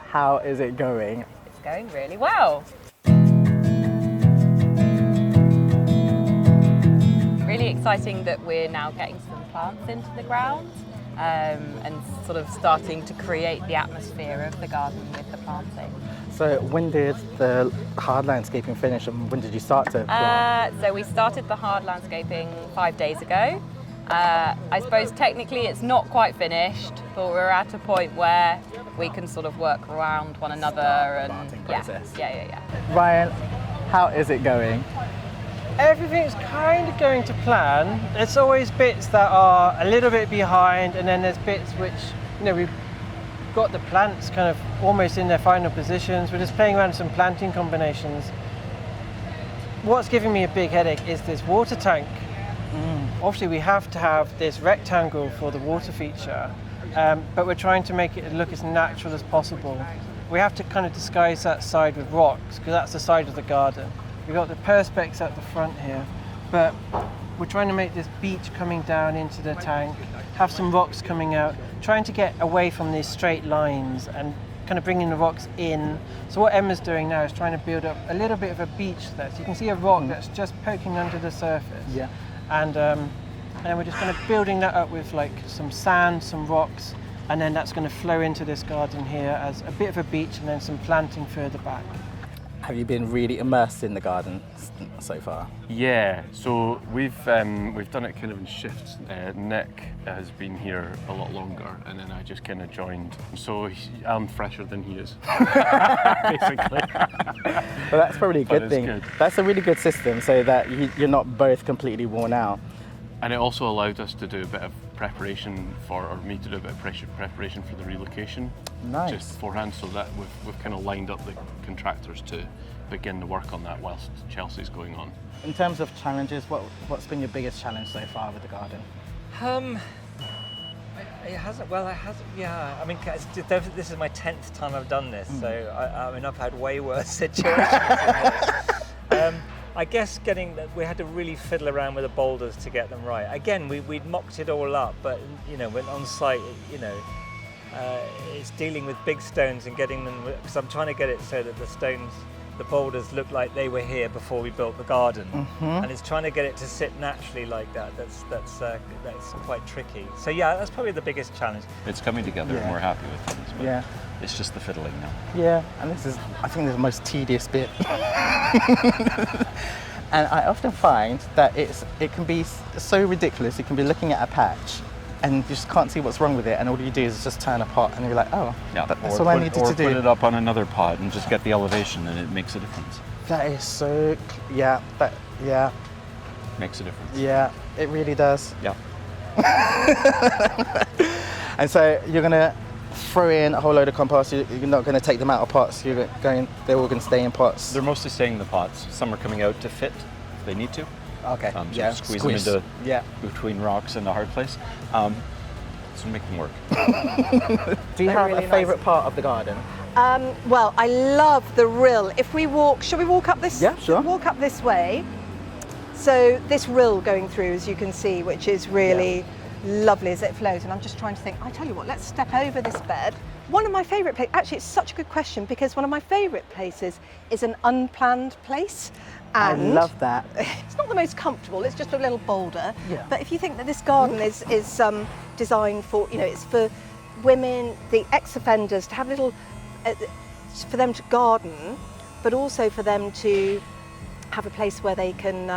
how is it going? It's going really well. Really exciting that we're now getting some plants into the ground and sort of starting to create the atmosphere of the garden with the planting. So when did the hard landscaping finish and when did you start to plant? So we started the hard landscaping 5 days ago. I suppose technically it's not quite finished, but we're at a point where we can sort of work around one another and yeah. Ryan, how is it going? Everything's kind of going to plan. There's always bits that are a little bit behind, and then there's bits which, we've got the plants kind of almost in their final positions. We're just playing around with some planting combinations. What's giving me a big headache is this water tank. Obviously we have to have this rectangle for the water feature, but we're trying to make it look as natural as possible. We have to kind of disguise that side with rocks, because that's the side of the garden. We've got the perspex at the front here, but we're trying to make this beach coming down into the tank, have some rocks coming out, trying to get away from these straight lines and kind of bringing the rocks in. So what Emma's doing now is trying to build up a little bit of a beach there. So you can see a rock that's just poking under the surface. Yeah. And then we're just kind of building that up with like some sand, some rocks, and then that's going to flow into this garden here as a bit of a beach and then some planting further back. Have you been really immersed in the garden so far? Yeah, so we've done it kind of in shifts. Nick has been here a lot longer, and then I just kind of joined. So I'm fresher than he is, basically. Well, that's probably a good thing. Good. That's a really good system, so that you're not both completely worn out. And it also allowed us to do a bit of preparation or me to do a bit of preparation for the relocation. Nice. Just beforehand, so that we've kind of lined up the contractors to begin the work on that whilst Chelsea's going on. In terms of challenges, what's been your biggest challenge so far with the garden? It hasn't. Well, it hasn't. Yeah. I mean, this is my 10th time I've done this, so I mean, I've had way worse situations than this. I guess we had to really fiddle around with the boulders to get them right. Again, we'd mocked it all up, but when on site, it's dealing with big stones and getting them, because I'm trying to get it so that the boulders look like they were here before we built the garden, and it's trying to get it to sit naturally like that. That's quite tricky. So yeah, that's probably the biggest challenge. It's coming together, and we're happy with things. But it's just the fiddling now. Yeah, and this is, I think, the most tedious bit. And I often find that it can be so ridiculous. You can be looking at a patch and you just can't see what's wrong with it, and all you do is just turn a pot and you're like, oh, that's all I needed to do. Or put it up on another pot and just get the elevation, and it makes a difference. That is so, Makes a difference. Yeah, it really does. Yeah. And so you're gonna throw in a whole load of compost. You're not going to take them out of pots. They're all going to stay in pots. They're mostly staying in the pots. Some are coming out to fit if they need to. Okay. So squeeze them into between rocks and a hard place. So make them work. Do you have a favourite part of the garden? Well, I love the rill. If we walk, shall we walk up this? Yeah, sure. Walk up this way. So this rill going through, as you can see, which is really lovely as it flows. And I'm just trying to think, I tell you what, let's step over this bed. One of my favourite places, actually it's such a good question, because one of my favourite places is an unplanned place. And I love that. It's not the most comfortable, it's just a little boulder. Yeah. But if you think that this garden is designed for, it's for women, the ex-offenders, to have little, for them to garden, but also for them to have a place where they can,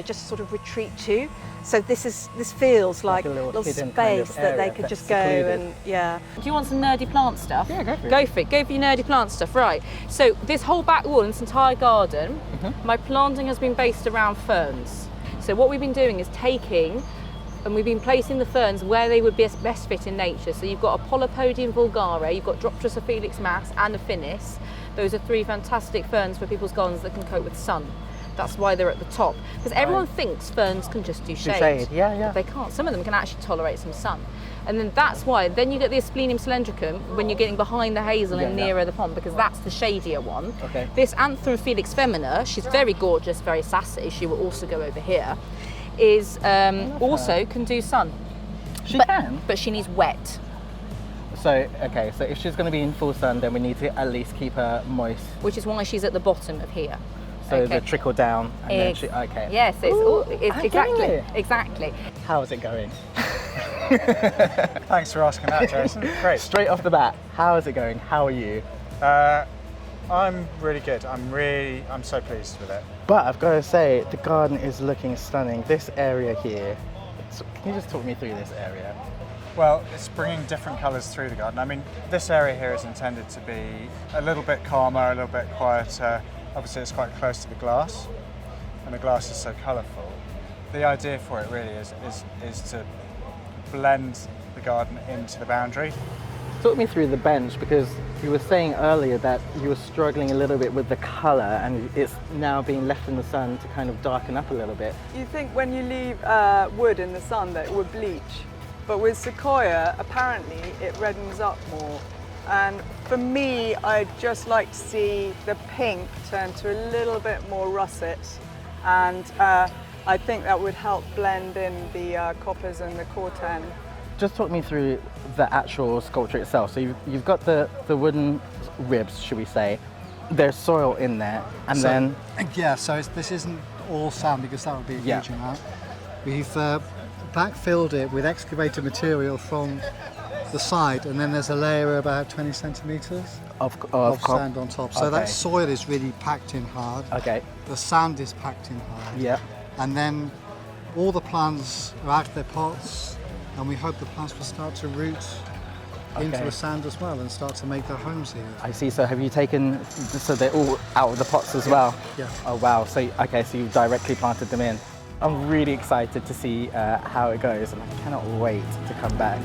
just sort of retreat to. So this feels like a little space kind of that they could just go and Do you want some nerdy plant stuff? Yeah, go for it. Go for it. Go for your nerdy plant stuff. Right. So this whole back wall, this entire garden, my planting has been based around ferns. So what we've been doing is and we've been placing the ferns where they would best fit in nature. So you've got a Polypodium vulgare, you've got Dropteris felix mass, and a Finis. Those are 3 fantastic ferns for people's gardens that can cope with sun. That's why they're at the top. Because everyone thinks ferns can just do shade. But they can't. Some of them can actually tolerate some sun. And then that's why, then you get the Asplenium cylindricum when you're getting behind the hazel and nearer the pond, because that's the shadier one. Okay. This Anthrum felix femina, she's very gorgeous, very sassy, she will also go over here, is also can do sun. She can? But she needs wet. So, okay, so if she's going to be in full sun, then we need to at least keep her moist. Which is why she's at the bottom of here. So Okay. the trickle down, and then she, okay. Yes, it's I'm exactly, getting it. exactly. How's it going? Thanks for asking that, Jason. Great. Straight off the bat, how is it going? How are you? I'm really good. I'm so pleased with it. But I've got to say, the garden is looking stunning. This area here, so can you just talk me through this area? Well, it's bringing different colours through the garden. I mean, this area here is intended to be a little bit calmer, a little bit quieter. Obviously, it's quite close to the glass, and the glass is so colourful. The idea for it really is to blend the garden into the boundary. Talk me through the bench, because you were saying earlier that you were struggling a little bit with the colour, and it's now being left in the sun to kind of darken up a little bit. You think when you leave wood in the sun that it would bleach, but with sequoia, apparently it reddens up more. And for me, I'd just like to see the pink turn to a little bit more russet, and I think that would help blend in the coppers and the corten. Just talk me through the actual sculpture itself. So you've got the wooden ribs, should we say. There's soil in there, and then... Yeah, so this isn't all sand, because that would be a Yeah. huge amount. We've backfilled it with excavated material from the side, and then there's a layer about 20 centimetres of sand on top. So that soil is really packed in hard. Okay. The sand is packed in hard. Yeah. And then all the plants are out of their pots, and we hope the plants will start to root into Okay. the sand as well and start to make their homes here. I see. So have you taken, so they're all out of the pots as well? Yeah. Oh wow. So okay, so you've directly planted them in. I'm really excited to see how it goes, and I cannot wait to come back.